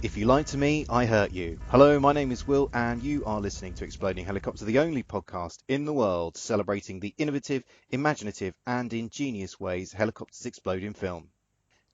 If you lied to me, I hurt you. Hello, my name is Will, and you are listening to Exploding Helicopter, the only podcast in the world celebrating the innovative, imaginative, and ingenious ways helicopters explode in film.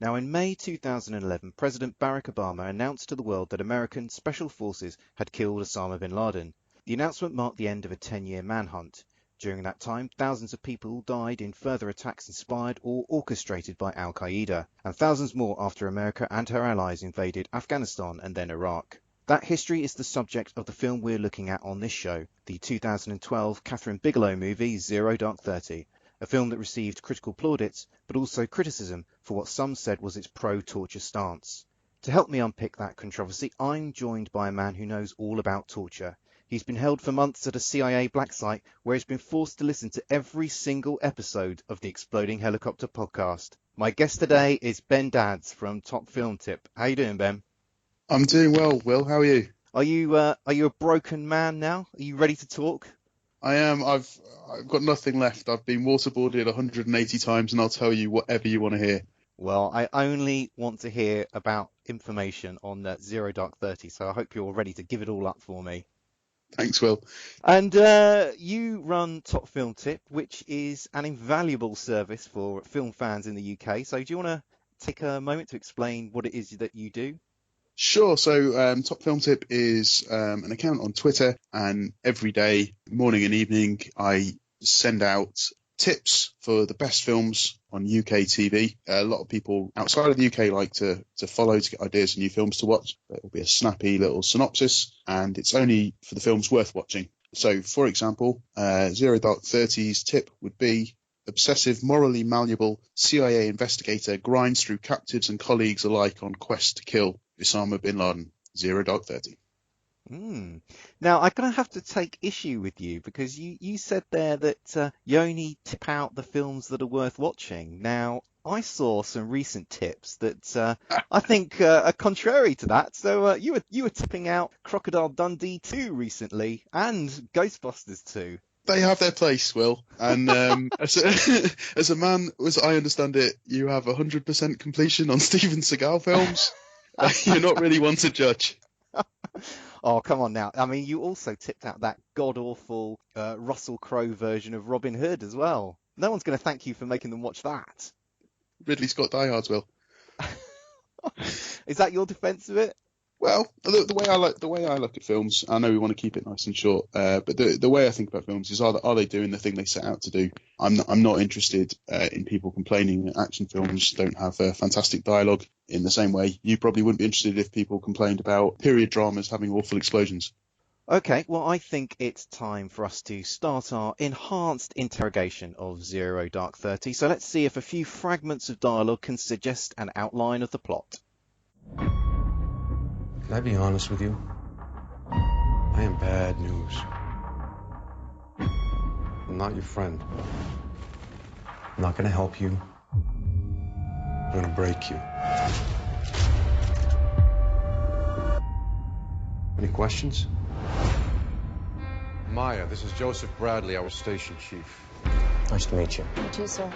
Now, in May 2011, President Barack Obama announced to the world that American special forces had killed Osama bin Laden. The announcement marked the end of a 10-year manhunt. During that time, thousands of people died in further attacks inspired or orchestrated by Al-Qaeda, and thousands more after America and her allies invaded Afghanistan and then Iraq. That history is the subject of the film we're looking at on this show, the 2012 Kathryn Bigelow movie Zero Dark 30, a film that received critical plaudits, but also criticism for what some said was its pro-torture stance. To help me unpick that controversy, I'm joined by a man who knows all about torture. He's been held for months at a CIA black site where he's been forced to listen to every single episode of the Exploding Helicopter podcast. My guest today is Ben Dads from Top Film Tip. How you doing, Ben? I'm doing well, Will. How are you? Are you a broken man now? Are you ready to talk? I am. I've got nothing left. I've been waterboarded 180 times, and I'll tell you whatever you want to hear. Well, I only want to hear about information on Zero Dark 30, so I hope you're ready to give it all up for me. Thanks, Will. And you run Top Film Tip, which is an invaluable service for film fans in the UK. So do you want to take a moment to explain what it is that you do? Sure. So Top Film Tip is an account on Twitter, and every day, morning and evening, I send out tips for the best films on UK TV. A lot of people outside of the UK like to follow to get ideas of new films to watch. It will be a snappy little synopsis, and it's only for the films worth watching. So, for example, Zero Dark 30's tip would be: obsessive, morally malleable CIA investigator grinds through captives and colleagues alike on quest to kill Osama bin Laden. Zero Dark 30. Now, I'm going to have to take issue with you because you said there that you only tip out the films that are worth watching. Now, I saw some recent tips that I think are contrary to that. So you were tipping out Crocodile Dundee 2 recently and Ghostbusters 2. They have their place, Will. And as a man, as I understand it, you have 100% completion on Steven Seagal films. You're not really one to judge. Oh, come on now. I mean, you also tipped out that god-awful Russell Crowe version of Robin Hood as well. No one's going to thank you for making them watch that. Ridley Scott Die Hard's, Will. Is that your defence of it? Well, the way I look at films, I know we want to keep it nice and short, but the way I think about films is, are they doing the thing they set out to do? I'm not interested in people complaining that action films don't have fantastic dialogue. In the same way, you probably wouldn't be interested if people complained about period dramas having awful explosions. Okay, well, I think it's time for us to start our enhanced interrogation of Zero Dark 30. So let's see if a few fragments of dialogue can suggest an outline of the plot. Can I be honest with you? I am bad news. I'm not your friend. I'm not going to help you. I'm going to break you. Any questions? Maya, this is Joseph Bradley, our station chief. Nice to meet you. You too, sir.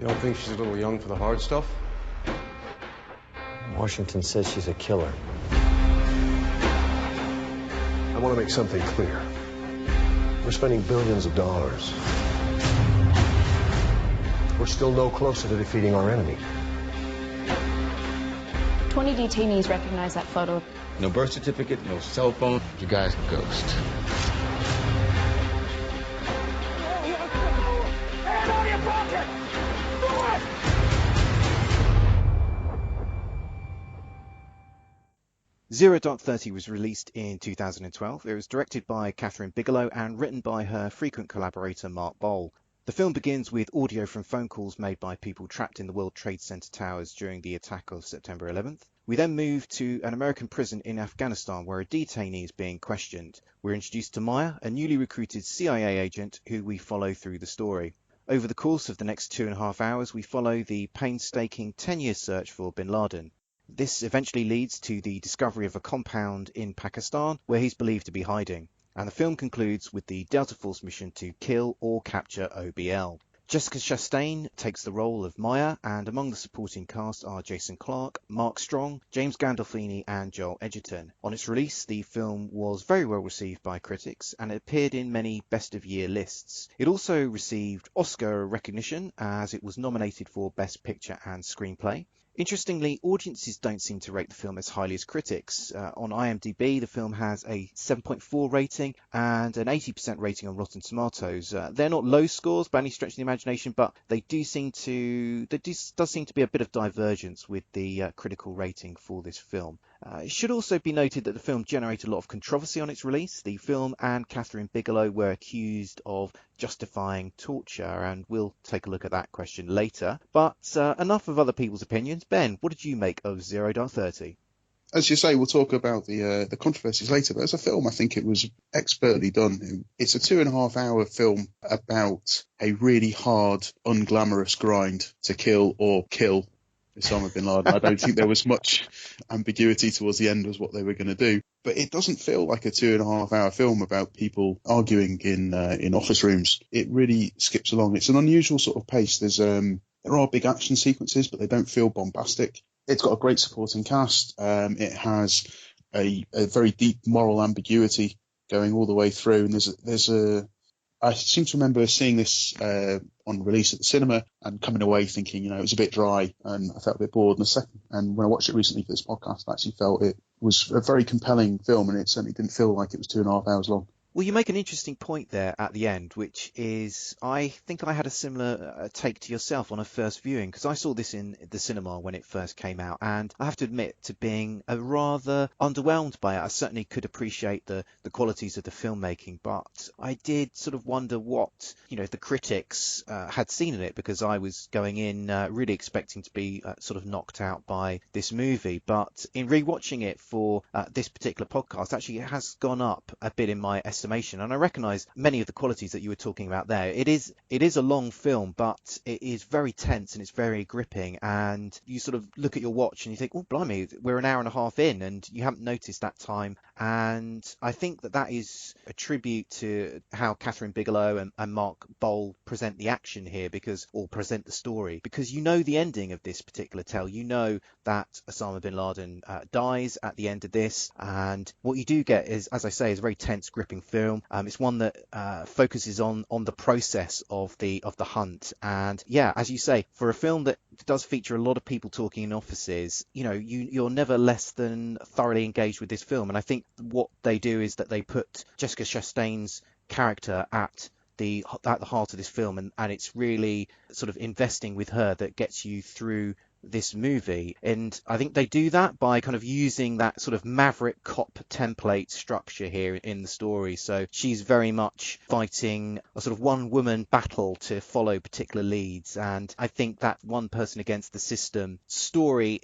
You don't think she's a little young for the hard stuff? Washington says she's a killer. I want to make something clear. We're spending billions of dollars. We're still no closer to defeating our enemy. 20 detainees recognize that photo. No birth certificate, no cell phone. You guys a ghost. Hand on your pocket! Zero Dark 30 was released in 2012. It was directed by Kathryn Bigelow and written by her frequent collaborator Mark Bowl. The film begins with audio from phone calls made by people trapped in the World Trade Center towers during the attack of September 11th. We then move to an American prison in Afghanistan where a detainee is being questioned. We're introduced to Maya, a newly recruited CIA agent who we follow through the story. Over the course of the next 2.5 hours, we follow the painstaking 10-year search for bin Laden. This eventually leads to the discovery of a compound in Pakistan where he's believed to be hiding. And the film concludes with the Delta Force mission to kill or capture OBL. Jessica Chastain takes the role of Maya, and among the supporting cast are Jason Clarke, Mark Strong, James Gandolfini and Joel Edgerton. On its release, the film was very well received by critics and it appeared in many best of year lists. It also received Oscar recognition as it was nominated for Best Picture and Screenplay. Interestingly, audiences don't seem to rate the film as highly as critics. On IMDb, the film has a 7.4 rating and an 80% rating on Rotten Tomatoes. They're not low scores by any stretch of the imagination, but there does seem to be a bit of divergence with the critical rating for this film. It should also be noted that the film generated a lot of controversy on its release. The film and Kathryn Bigelow were accused of justifying torture, and we'll take a look at that question later. But enough of other people's opinions. Ben, what did you make of 0 Dark 30? As you say, we'll talk about the controversies later, but as a film, I think it was expertly done. It's a 2.5-hour film about a really hard, unglamorous grind to kill Osama bin Laden. I don't think there was much ambiguity towards the end as what they were going to do, but it doesn't feel like a 2.5-hour film about people arguing in office rooms. It really skips along. It's an unusual sort of pace. There are big action sequences, but they don't feel bombastic. It's got a great supporting cast. It has a very deep moral ambiguity going all the way through, and I seem to remember seeing this on release at the cinema and coming away thinking, it was a bit dry and I felt a bit bored. And when I watched it recently for this podcast, I actually felt it was a very compelling film, and it certainly didn't feel like it was 2.5 hours long. Well, you make an interesting point there at the end, which is I think I had a similar take to yourself on a first viewing, because I saw this in the cinema when it first came out, and I have to admit to being rather underwhelmed by it. I certainly could appreciate the qualities of the filmmaking, but I did sort of wonder what the critics had seen in it, because I was going in really expecting to be sort of knocked out by this movie. But in rewatching it for this particular podcast, actually it has gone up a bit in my estimation. And I recognise many of the qualities that you were talking about there. It is a long film, but it is very tense and it's very gripping. And you sort of look at your watch and you think, oh, blimey, we're an hour and a half in and you haven't noticed that time. And I think that is a tribute to how Kathryn Bigelow and Mark Bowl present the action here, or present the story, because the ending of this particular tale. You know that Osama bin Laden dies at the end of this, and what you do get is, as I say, is a very tense, gripping film. It's one that focuses on the process of the hunt, and yeah, as you say, for a film that does feature a lot of people talking in offices, you're never less than thoroughly engaged with this film. And I think what they do is that they put Jessica Chastain's character at the heart of this film, and it's really sort of investing with her that gets you through this movie. And I think they do that by kind of using that sort of maverick cop template structure here in the story. So she's very much fighting a sort of one woman battle to follow particular leads, and I think that one person against the system story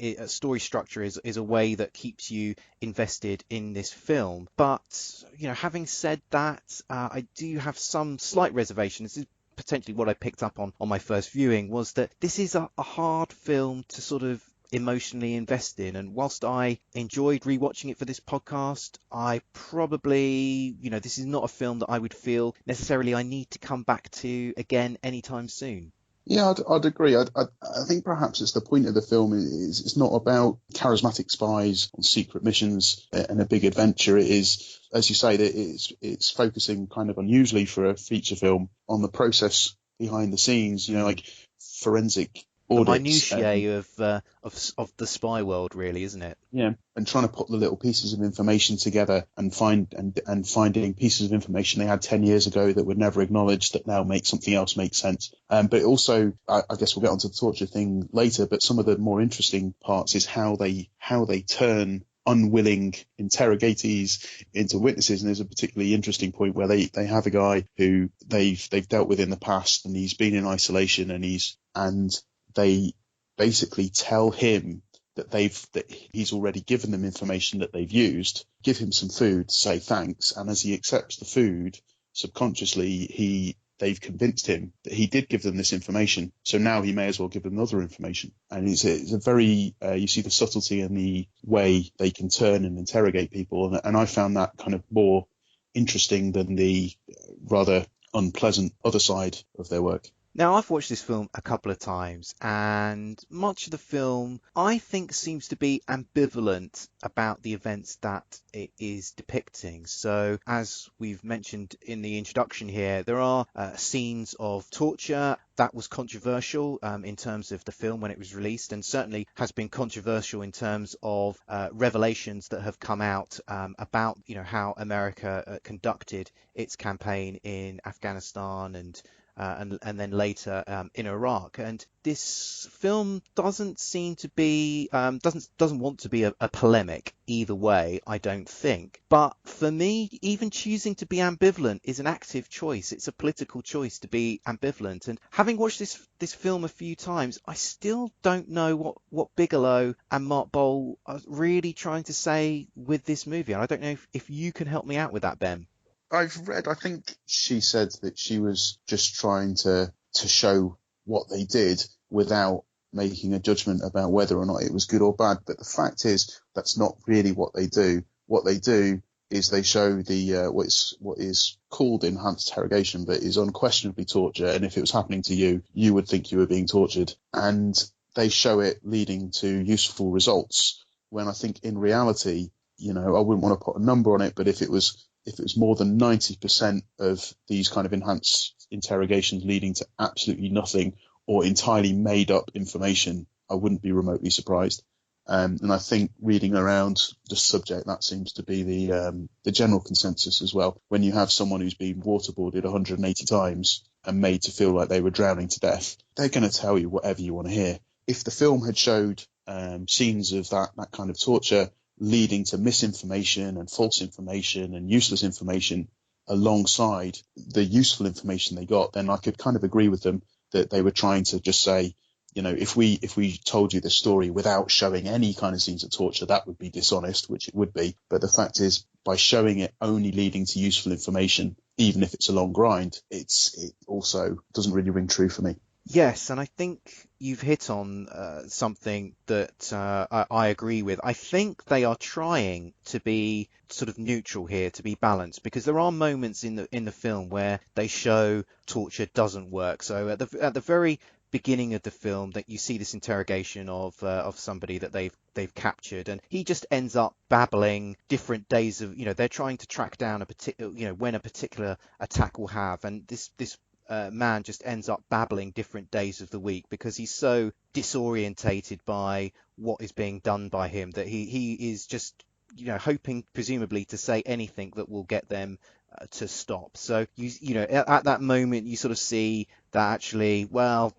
structure is a way that keeps you invested in this film. But having said that, I do have some slight reservations. This is potentially what I picked up on my first viewing, was that this is a hard film to sort of emotionally invest in. And whilst I enjoyed rewatching it for this podcast, I probably, this is not a film that I would feel necessarily I need to come back to again anytime soon. Yeah, I'd agree. I think perhaps it's the point of the film is it's not about charismatic spies on secret missions and a big adventure. It is, as you say, that it's focusing kind of unusually for a feature film on the process behind the scenes. Like forensic audits. The minutiae of the spy world, really, isn't it? Yeah, and trying to put the little pieces of information together and finding pieces of information they had 10 years ago that were never acknowledged that now make something else make sense. But also, I guess we'll get onto the torture thing later, but some of the more interesting parts is how they turn unwilling interrogatees into witnesses. And there's a particularly interesting point where they have a guy who they've dealt with in the past, and he's been in isolation, and they basically tell him that he's already given them information that they've used, give him some food, say thanks, and as he accepts the food, subconsciously they've convinced him that he did give them this information, so now he may as well give them other information. And it's a very you see the subtlety and the way they can turn and interrogate people, and I found that kind of more interesting than the rather unpleasant other side of their work. Now, I've watched this film a couple of times, and much of the film, I think, seems to be ambivalent about the events that it is depicting. So, as we've mentioned in the introduction here, there are scenes of torture. That was controversial in terms of the film when it was released, and certainly has been controversial in terms of revelations that have come out about, how America conducted its campaign in Afghanistan and then later in Iraq. And this film doesn't seem to be doesn't want to be a polemic either way, I don't think. But for me, even choosing to be ambivalent is an active choice. It's a political choice to be ambivalent. And having watched this film a few times, I still don't know what Bigelow and Mark Bowl are really trying to say with this movie. And I don't know if you can help me out with that, Ben. I've read, I think she said that she was just trying to show what they did without making a judgment about whether or not it was good or bad. But the fact is, that's not really what they do. What they do is they show the what is called enhanced interrogation, but is unquestionably torture. And if it was happening to you, you would think you were being tortured. And they show it leading to useful results, when I think in reality, I wouldn't want to put a number on it, but if it was more than 90% of these kind of enhanced interrogations leading to absolutely nothing or entirely made up information, I wouldn't be remotely surprised. And I think reading around the subject, that seems to be the general consensus as well. When you have someone who's been waterboarded 180 times and made to feel like they were drowning to death, they're going to tell you whatever you want to hear. If the film had showed scenes of that kind of torture leading to misinformation and false information and useless information alongside the useful information they got, then I could kind of agree with them that they were trying to just say, if we told you the story without showing any kind of scenes of torture, that would be dishonest, which it would be. But the fact is, by showing it only leading to useful information, even if it's a long grind, it also doesn't really ring true for me. Yes, and I think you've hit on something that I agree with. I think they are trying to be sort of neutral here, to be balanced, because there are moments in the film where they show torture doesn't work. So at the very beginning of the film, that you see this interrogation of somebody that they've captured, and he just ends up babbling different days of, they're trying to track down a particular, when a particular attack will have, and this man just ends up babbling different days of the week because he's so disorientated by what is being done by him that he is just hoping presumably to say anything that will get them to stop. So at that moment you sort of see that actually, well,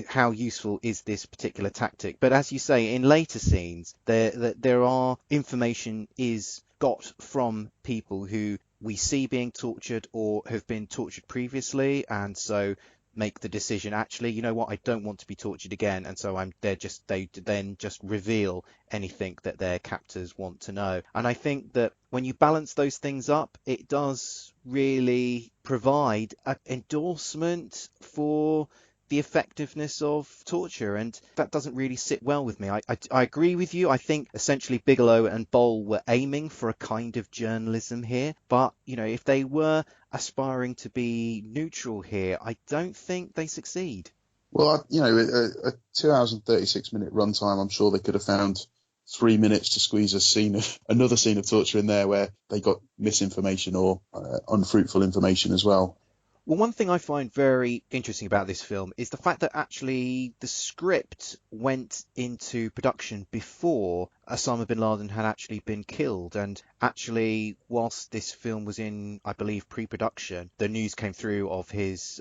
how useful is this particular tactic? But as you say, in later scenes there are information is got from people who we see being tortured or have been tortured previously, and so make the decision, actually, you know what, I don't want to be tortured again, and so they then just reveal anything that their captors want to know. And I think that when you balance those things up, it does really provide an endorsement for the effectiveness of torture, and that doesn't really sit well with me. I agree with you. I think essentially Bigelow and Bowl were aiming for a kind of journalism here, but if they were aspiring to be neutral here, I don't think they succeed. Well, a 2 hours and 36-minute runtime, I'm sure they could have found 3 minutes to squeeze another scene of torture in there where they got misinformation or unfruitful information as well. Well, one thing I find very interesting about this film is the fact that actually the script went into production before Osama bin Laden had actually been killed. And actually, whilst this film was in, I believe, pre-production, the news came through of his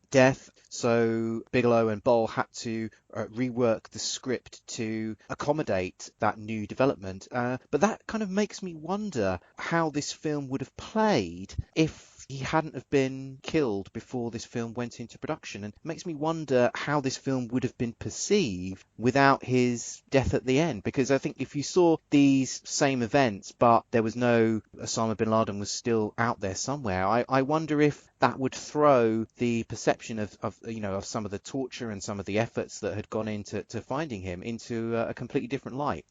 death. So Bigelow and Boll had to rework the script to accommodate that new development. But that kind of makes me wonder how this film would have played if he hadn't have been killed before this film went into production, and it makes me wonder how this film would have been perceived without his death at the end. Because I think if you saw these same events but there was no Osama bin Laden was still out there somewhere, I wonder if that would throw the perception of some of the torture and some of the efforts that had gone into finding him into a completely different light.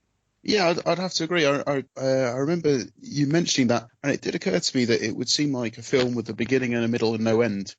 Yeah, I'd have to agree. I remember you mentioning that, and it did occur to me that it would seem like a film with a beginning and a middle and no end.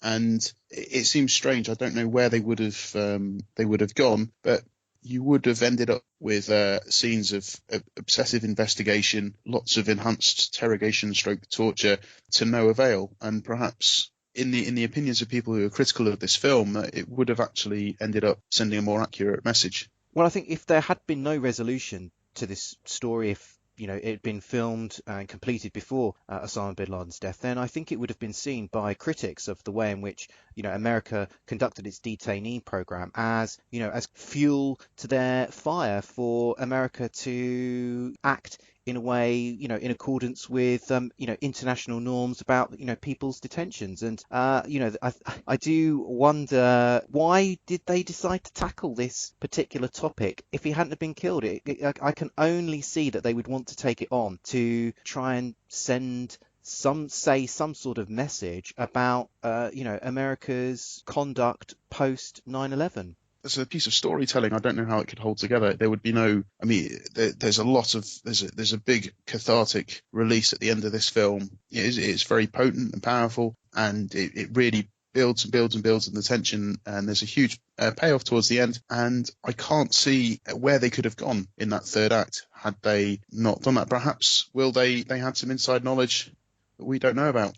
And it seems strange. I don't know where they would have gone, but you would have ended up with scenes of obsessive investigation, lots of enhanced interrogation stroke torture to no avail. And perhaps in the opinions of people who are critical of this film, it would have actually ended up sending a more accurate message. Well, I think if there had been no resolution to this story, if it had been filmed and completed before Osama bin Laden's death, then I think it would have been seen by critics of the way in which America conducted its detainee program as as fuel to their fire for America to act in a way in accordance with international norms about people's detentions. And I do wonder, why did they decide to tackle this particular topic if he hadn't have been killed? I can only see that they would want to take it on to try and send some sort of message about America's conduct post 9/11. As a piece of storytelling, I don't know how it could hold together. There would be no. I mean, there's a big cathartic release at the end of this film. It's very potent and powerful, and it really builds and builds and builds in the tension. And there's a huge payoff towards the end. And I can't see where they could have gone in that third act had they not done that. Perhaps they had some inside knowledge that we don't know about.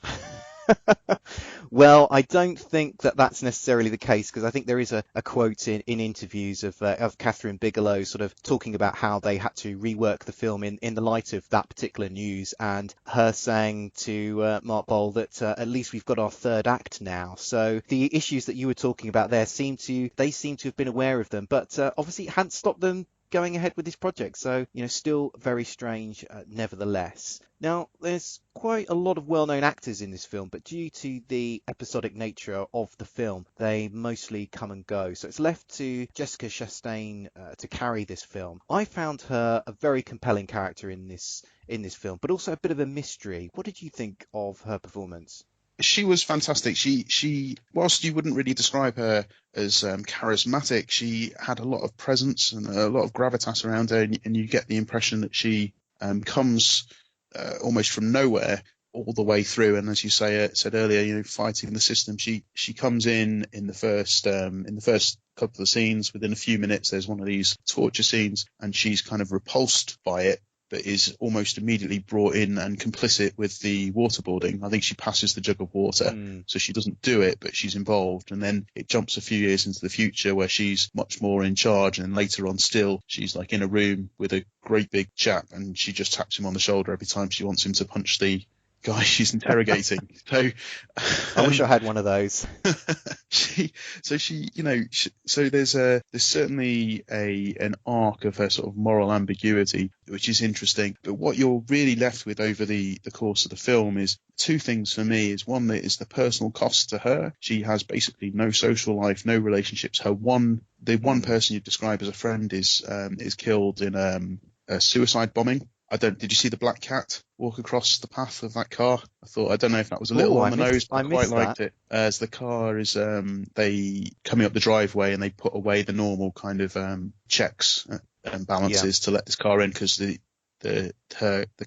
Well, I don't think that that's necessarily the case, because I think there is a quote in interviews of Kathryn Bigelow sort of talking about how they had to rework the film in the light of that particular news, and her saying to Mark Bowl that at least we've got our third act now. So the issues that you were talking about there seem to have been aware of them, but obviously it hadn't stopped them going ahead with this project. So, still very strange nevertheless. Now, there's quite a lot of well-known actors in this film, but due to the episodic nature of the film, they mostly come and go. So it's left to Jessica Chastain to carry this film. I found her a very compelling character in this film, but also a bit of a mystery. What did you think of her performance? She was fantastic. She whilst you wouldn't really describe her as charismatic, she had a lot of presence and a lot of gravitas around her, and you get the impression that she comes almost from nowhere all the way through. And as you said earlier, fighting the system. She comes in the first couple of scenes. Within a few minutes, there's one of these torture scenes, and she's kind of repulsed by it, but is almost immediately brought in and complicit with the waterboarding. I think she passes the jug of water, so she doesn't do it, but she's involved. And then it jumps a few years into the future where she's much more in charge, and later on still, she's like in a room with a great big chap, and she just taps him on the shoulder every time she wants him to punch the guy she's interrogating. So I wish I had one of those. So there's certainly an arc of her sort of moral ambiguity, which is interesting. But what you're really left with over the course of the film is two things for me. Is one, that is the personal cost to her. She has basically no social life, no relationships. The one person you describe as a friend is killed in a suicide bombing. Did you see the black cat walk across the path of that car? I don't know if that was a little on the nose, but I quite liked it. As the car is, they coming up the driveway, and they put away the normal kind of checks and balances to let this car in, because the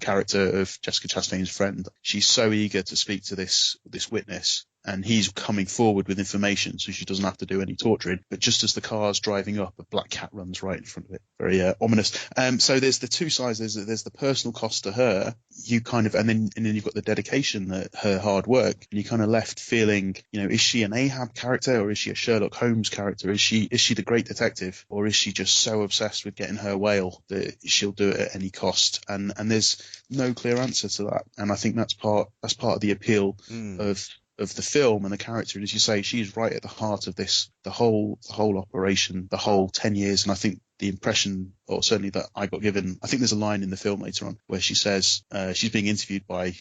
character of Jessica Chastain's friend, she's so eager to speak to this witness, and he's coming forward with information, so she doesn't have to do any torturing. But just as the car's driving up, a black cat runs right in front of it. Very ominous. So there's the two sides. There's the personal cost to her. You kind of, and then you've got the dedication, that her hard work, and you kind of left feeling, is she an Ahab character, or is she a Sherlock Holmes character? Is she the great detective, or is she just so obsessed with getting her whale that she'll do it at any cost? And there's no clear answer to that. And I think that's part of the appeal of the film and the character. And as you say, she's right at the heart of this, the whole operation, the whole 10 years. And I think the impression, or certainly that I got given, I think there's a line in the film later on where she says she's being interviewed by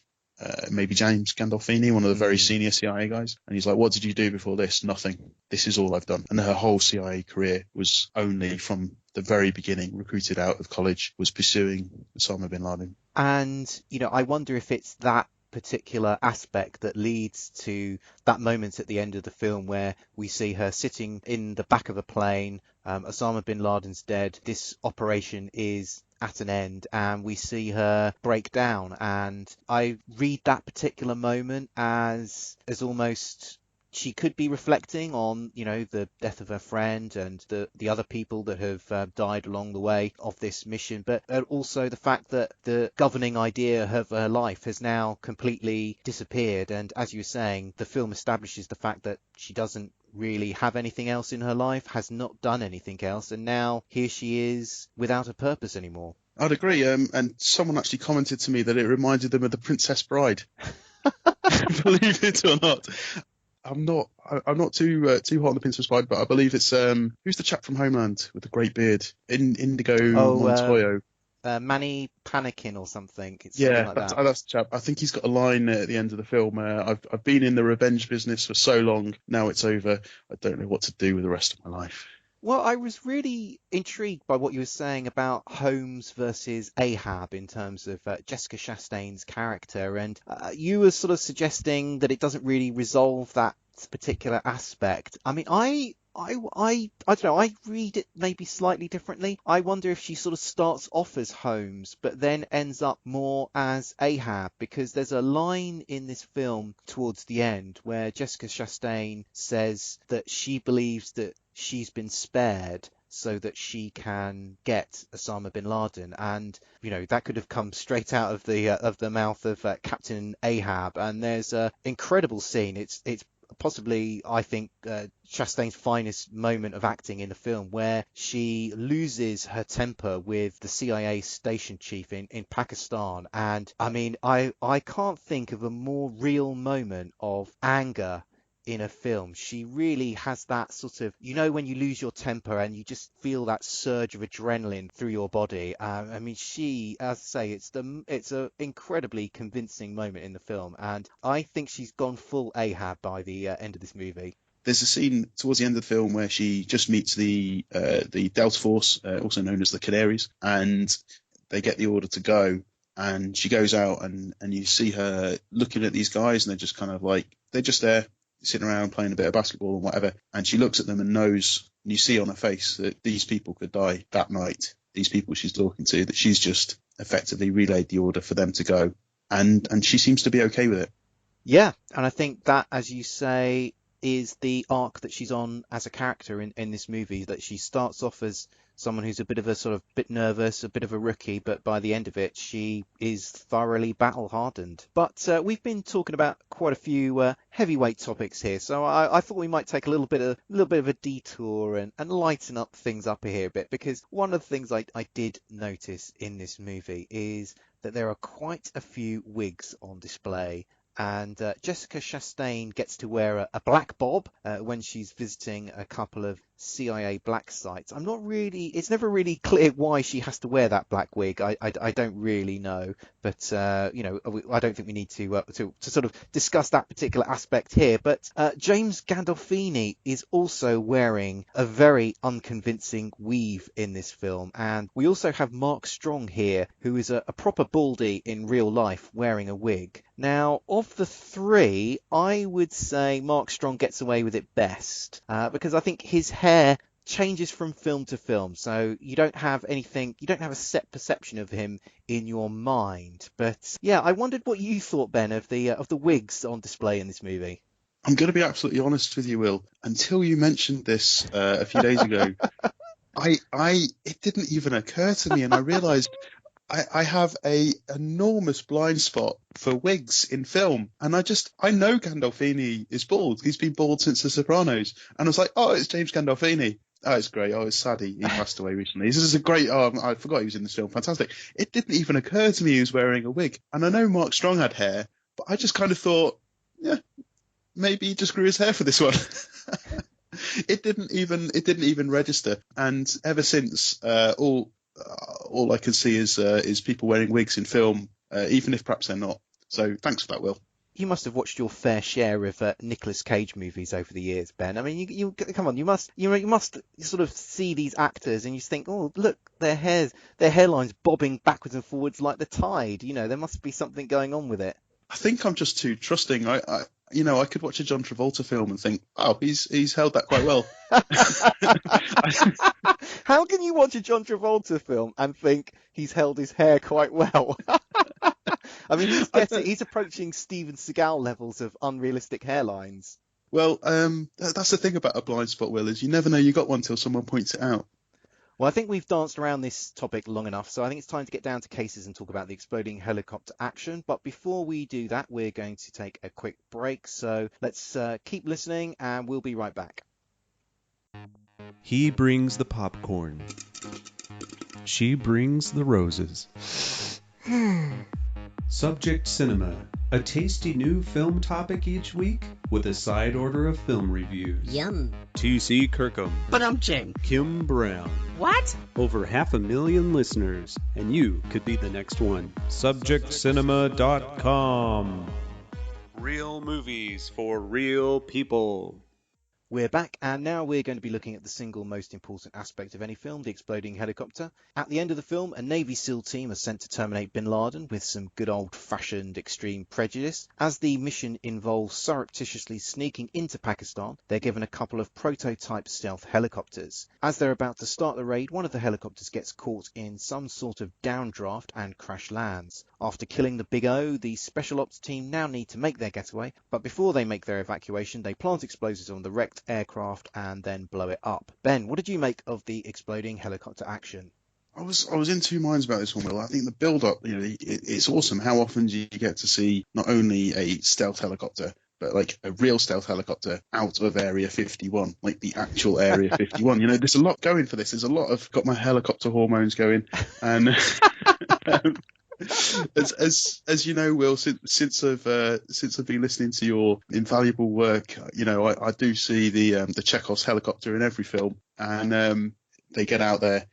maybe James Gandolfini, one of the very senior CIA guys. And he's like, what did you do before this? Nothing. This is all I've done. And her whole CIA career was only from the very beginning, recruited out of college, was pursuing Osama bin Laden. And, I wonder if it's that particular aspect that leads to that moment at the end of the film where we see her sitting in the back of a plane. Osama bin Laden's dead. This operation is at an end, and we see her break down. And I read that particular moment as almost she could be reflecting on, the death of her friend and the other people that have died along the way of this mission, but also the fact that the governing idea of her life has now completely disappeared. And as you were saying, the film establishes the fact that she doesn't really have anything else in her life, has not done anything else, and now here she is without a purpose anymore. I'd agree. And someone actually commented to me that it reminded them of The Princess Bride. Believe it or not. I'm not too hot on The Princess Bride, but I believe it's who's the chap from Homeland with the great beard? Indigo Montoya. Manny Panikin or something. It's Yeah, something like that's the chap. I think he's got a line at the end of the film. I've been in the revenge business for so long. Now it's over. I don't know what to do with the rest of my life. Well, I was really intrigued by what you were saying about Holmes versus Ahab in terms of Jessica Chastain's character, and you were sort of suggesting that it doesn't really resolve that particular aspect. I mean, I don't know, I read it maybe slightly differently. I wonder if she sort of starts off as Holmes, but then ends up more as Ahab, because there's a line in this film towards the end where Jessica Chastain says that she believes that she's been spared so that she can get Osama bin Laden, and that could have come straight out of the mouth of Captain Ahab. And there's an incredible scene. It's possibly, I think, Chastain's finest moment of acting in the film, where she loses her temper with the CIA station chief in Pakistan. And I mean, I can't think of a more real moment of anger in a film. She really has that sort of, when you lose your temper and you just feel that surge of adrenaline through your body. I mean, she, as I say, it's a incredibly convincing moment in the film, and I think she's gone full Ahab by the end of this movie. There's a scene towards the end of the film where she just meets the Delta Force, also known as the Canaries, and they get the order to go. And she goes out, and you see her looking at these guys, and they're just kind of like, they're just there, sitting around playing a bit of basketball and whatever, and she looks at them and knows, and you see on her face that these people could die that night, these people she's talking to, that she's just effectively relayed the order for them to go, and she seems to be okay with it. Yeah, and I think that, as you say, is the arc that she's on as a character in this movie, that she starts off as someone who's a bit of a sort of bit nervous, a bit of a rookie, but by the end of it, she is thoroughly battle-hardened. But we've been talking about quite a few heavyweight topics here, so I thought we might take a little bit of a detour and lighten up things up here a bit, because one of the things I did notice in this movie is that there are quite a few wigs on display. And Jessica Chastain gets to wear a black bob when she's visiting a couple of CIA black sites. It's never really clear why she has to wear that black wig. I don't really know, but I don't think we need to sort of discuss that particular aspect here. But James Gandolfini is also wearing a very unconvincing weave in this film, and we also have Mark Strong here, who is a proper baldy in real life, wearing a wig. Now, of the three, I would say Mark Strong gets away with it best, because I think his hair changes from film to film, so you don't have a set perception of him in your mind. But yeah, I wondered what you thought, Ben, of the wigs on display in this movie. I'm going to be absolutely honest with you, Will. Until you mentioned this a few days ago, it didn't even occur to me, and I realised I have a enormous blind spot for wigs in film, and I know Gandolfini is bald. He's been bald since The Sopranos, and I was like, oh, it's James Gandolfini. Oh, it's great. Oh, it's sad he passed away recently. This is a great. Oh, I forgot he was in this film. Fantastic. It didn't even occur to me he was wearing a wig, and I know Mark Strong had hair, but I just kind of thought, yeah, maybe he just grew his hair for this one. It didn't even register, and ever since, all I can see is people wearing wigs in film, even if perhaps they're not. So thanks for that, Will. You must have watched your fair share of Nicolas Cage movies over the years, Ben. I mean, you come on, you must sort of see these actors and you think, oh, look, their hairline's bobbing backwards and forwards like the tide. There must be something going on with it. I think I'm just too trusting. I could watch a John Travolta film and think, oh, he's held that quite well. How can you watch a John Travolta film and think he's held his hair quite well? I mean, he's approaching Steven Seagal levels of unrealistic hairlines. Well, that's the thing about a blind spot, Will, is you never know you got one till someone points it out. Well, I think we've danced around this topic long enough, so I think it's time to get down to cases and talk about the exploding helicopter action. But before we do that, we're going to take a quick break. So let's keep listening, and we'll be right back. He brings the popcorn. She brings the roses. Subject Cinema, a tasty new film topic each week with a side order of film reviews. Yum. T.C. Kirkham. But I'm Jim. Kim Brown. What? Over 500,000 listeners, and you could be the next one. SubjectCinema.com. Real movies for real people. We're back, and now we're going to be looking at the single most important aspect of any film, the exploding helicopter. At the end of the film, a Navy SEAL team are sent to terminate bin Laden with some good old-fashioned extreme prejudice. As the mission involves surreptitiously sneaking into Pakistan, they're given a couple of prototype stealth helicopters. As they're about to start the raid, one of the helicopters gets caught in some sort of downdraft and crash lands. After killing the Big O, the special ops team now need to make their getaway, but before they make their evacuation, they plant explosives on the wrecked aircraft and then blow it up. Ben, what did you make of the exploding helicopter action? I was in two minds about this one, Will. I think the build-up, it's awesome. How often do you get to see not only a stealth helicopter, but like a real stealth helicopter out of Area 51, like the actual Area 51? There's a lot going for this. There's a lot of got my helicopter hormones going, and as you know, Will, since I've been listening to your invaluable work, I do see the Chekhov's helicopter in every film, and they get out there,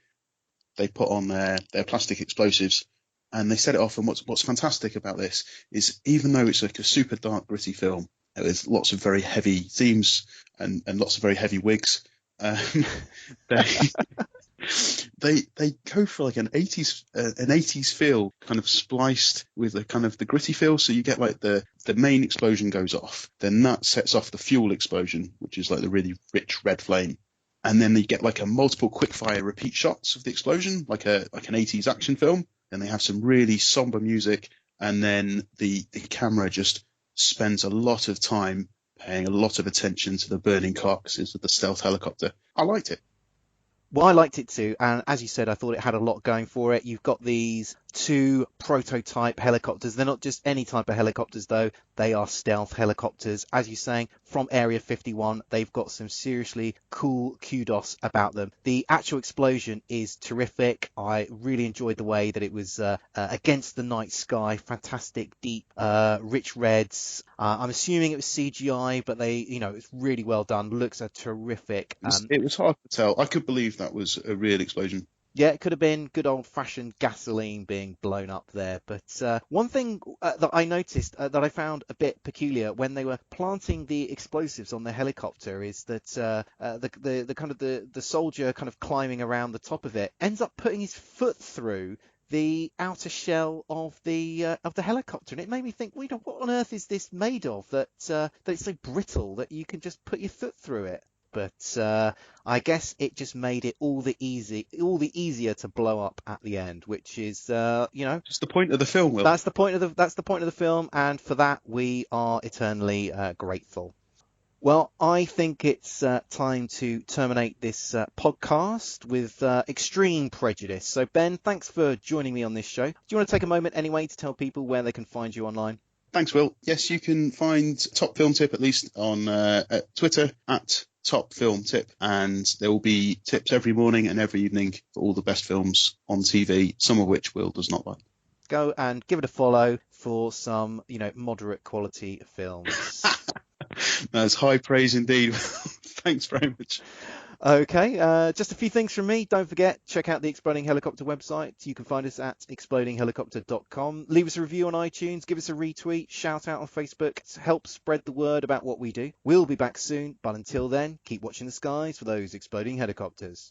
they put on their plastic explosives, and they set it off. And what's fantastic about this is, even though it's like a super dark, gritty film with lots of very heavy themes and lots of very heavy wigs, they go for like an 80s feel, kind of spliced with a kind of the gritty feel. So you get like the main explosion goes off, then that sets off the fuel explosion, which is like the really rich red flame, and then you get like a multiple quick-fire repeat shots of the explosion, like an 80s action film. Then they have some really somber music, and then the camera just spends a lot of time paying a lot of attention to the burning carcasses of the stealth helicopter. I liked it. Well, I liked it too, and as you said, I thought it had a lot going for it. You've got these two prototype helicopters. They're not just any type of helicopters, though. They are stealth helicopters. As you're saying, from Area 51, they've got some seriously cool kudos about them. The actual explosion is terrific. I really enjoyed the way that it was against the night sky. Fantastic, deep, rich reds. I'm assuming it was CGI, but it's really well done. Looks are terrific. It was hard to tell. I could believe that was a real explosion. Yeah, it could have been good old-fashioned gasoline being blown up there. But one thing that I noticed that I found a bit peculiar when they were planting the explosives on the helicopter is that the soldier kind of climbing around the top of it ends up putting his foot through the outer shell of the helicopter, and it made me think, what on earth is this made of that it's so brittle that you can just put your foot through it? But I guess it just made it all the easier to blow up at the end, which is just the point of the film, Will. That's the point of the film, and for that we are eternally grateful. Well, I think it's time to terminate this podcast with extreme prejudice. So, Ben, thanks for joining me on this show. Do you want to take a moment anyway to tell people where they can find you online? Thanks, Will. Yes, you can find Top Film Tip, at least on at Twitter, at Top Film Tip, and there will be tips every morning and every evening for all the best films on TV, some of which Will does not like. Go and give it a follow for some, moderate quality films. That's high praise indeed. Thanks very much. Okay, just a few things from me. Don't forget, check out the Exploding Helicopter website. You can find us at explodinghelicopter.com. Leave us a review on iTunes, give us a retweet, shout out on Facebook to help spread the word about what we do. We'll be back soon, but until then, keep watching the skies for those exploding helicopters.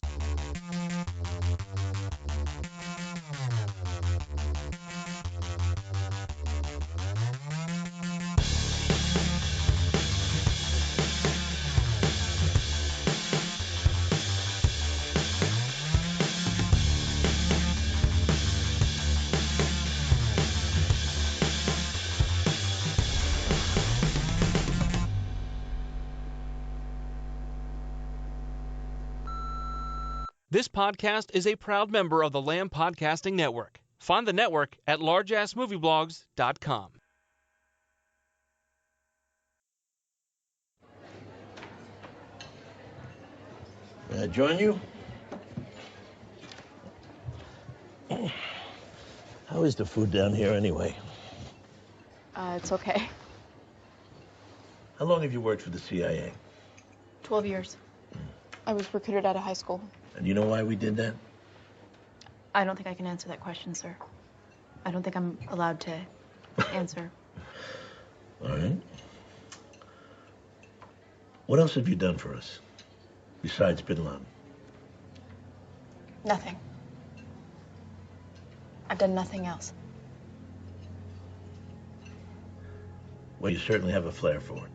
This podcast is a proud member of the Lamb Podcasting Network. Find the network at largeassmovieblogs.com. May I join you? How is the food down here anyway? It's okay. How long have you worked for the CIA? 12 years. I was recruited out of high school. And you know why we did that? I don't think I can answer that question, sir. I don't think I'm allowed to answer. All right. What else have you done for us, besides Bin Laden? Nothing. I've done nothing else. Well, you certainly have a flair for it.